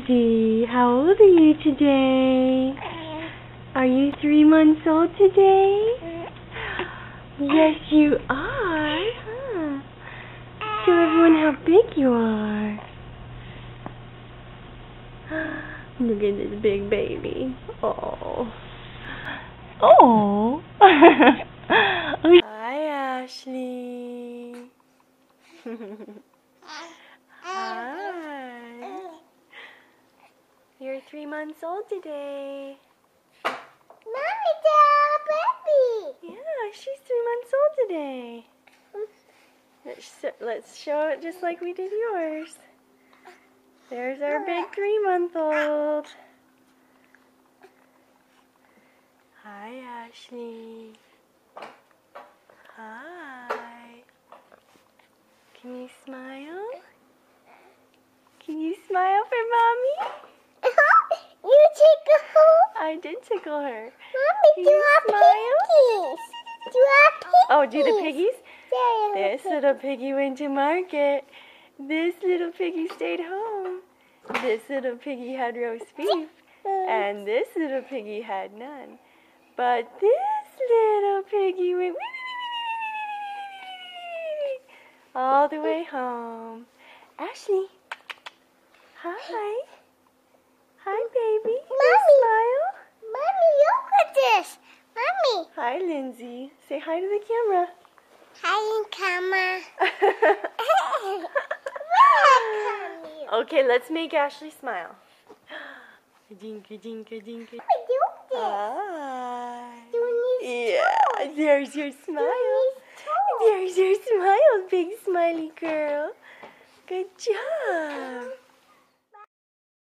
Lindsay, how old are you today? Are you 3 months old today? Yes, you are. Huh? Show everyone how big you are. Look at this big baby. Oh. Oh. Hi, Ashley. Hi. You're 3 months old today. Mommy, the baby. Yeah, she's 3 months old today. Let's show it just like we did yours. There's our big 3-month-old. Hi, Ashley. Hi. Can you smile? Can you smile for Mommy? You tickle her? I did tickle her. Mommy, Can do you our smile? piggies. Do our piggies. Oh, do the piggies? Yeah, This little piggy went to market. This little piggy stayed home. This little piggy had roast beef. And this little piggy had none. But this little piggy went all the way home. Ashley. Hi. Hi, baby. Mommy. Smile. Mommy, look at this. Mommy. Hi, Lindsay. Say hi to the camera. Hi, camera. Okay, let's make Ashley smile. Dinka, dinka, dinka. Hi. Yeah, there's your smile. There's your smile, big smiley girl. Good job.